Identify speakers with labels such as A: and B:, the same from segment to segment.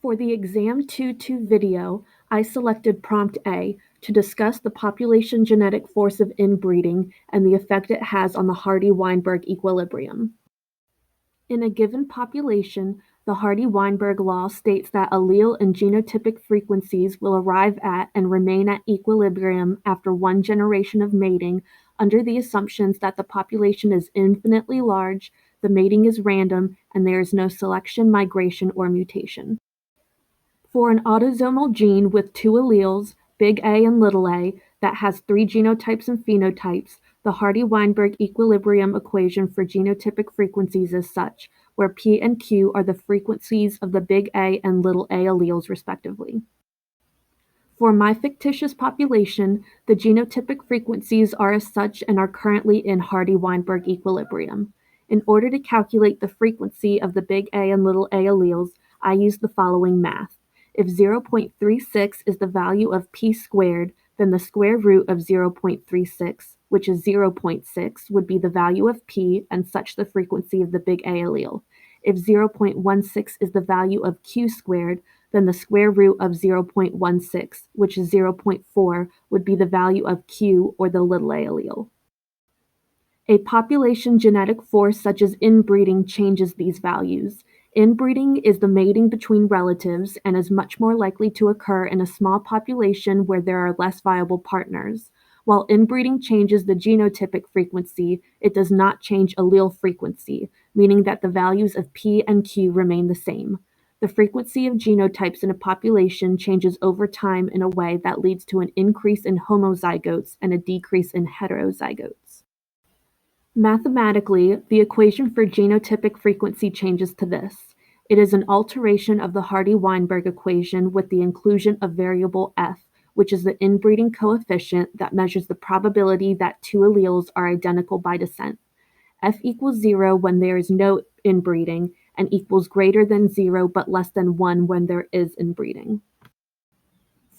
A: For the Exam 2-2 video, I selected Prompt A to discuss the population genetic force of inbreeding and the effect it has on the Hardy-Weinberg equilibrium. In a given population, the Hardy-Weinberg law states that allele and genotypic frequencies will arrive at and remain at equilibrium after one generation of mating under the assumptions that the population is infinitely large, the mating is random, and there is no selection, migration, or mutation. For an autosomal gene with two alleles, big A and little a, that has three genotypes and phenotypes, the Hardy-Weinberg equilibrium equation for genotypic frequencies is such, where P and Q are the frequencies of the big A and little a alleles respectively. For my fictitious population, the genotypic frequencies are as such and are currently in Hardy-Weinberg equilibrium. In order to calculate the frequency of the big A and little a alleles, I use the following math. If 0.36 is the value of p squared, then the square root of 0.36, which is 0.6, would be the value of p and such the frequency of the big A allele. If 0.16 is the value of q squared, then the square root of 0.16, which is 0.4, would be the value of q, or the little a allele. A population genetic force such as inbreeding changes these values. Inbreeding is the mating between relatives and is much more likely to occur in a small population where there are less viable partners. While inbreeding changes the genotypic frequency, it does not change allele frequency, meaning that the values of P and Q remain the same. The frequency of genotypes in a population changes over time in a way that leads to an increase in homozygotes and a decrease in heterozygotes. Mathematically, the equation for genotypic frequency changes to this. It is an alteration of the Hardy-Weinberg equation with the inclusion of variable f, which is the inbreeding coefficient that measures the probability that two alleles are identical by descent. F equals 0 when there is no inbreeding, and equals greater than 0 but less than 1 when there is inbreeding.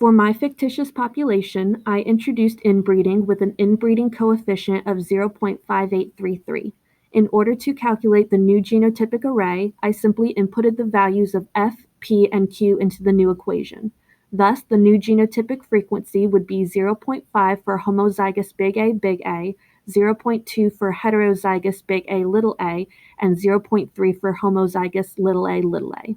A: For my fictitious population, I introduced inbreeding with an inbreeding coefficient of 0.5833. In order to calculate the new genotypic array, I simply inputted the values of F, P, and Q into the new equation. Thus, the new genotypic frequency would be 0.5 for homozygous big A, 0.2 for heterozygous big A, and 0.3 for homozygous little a.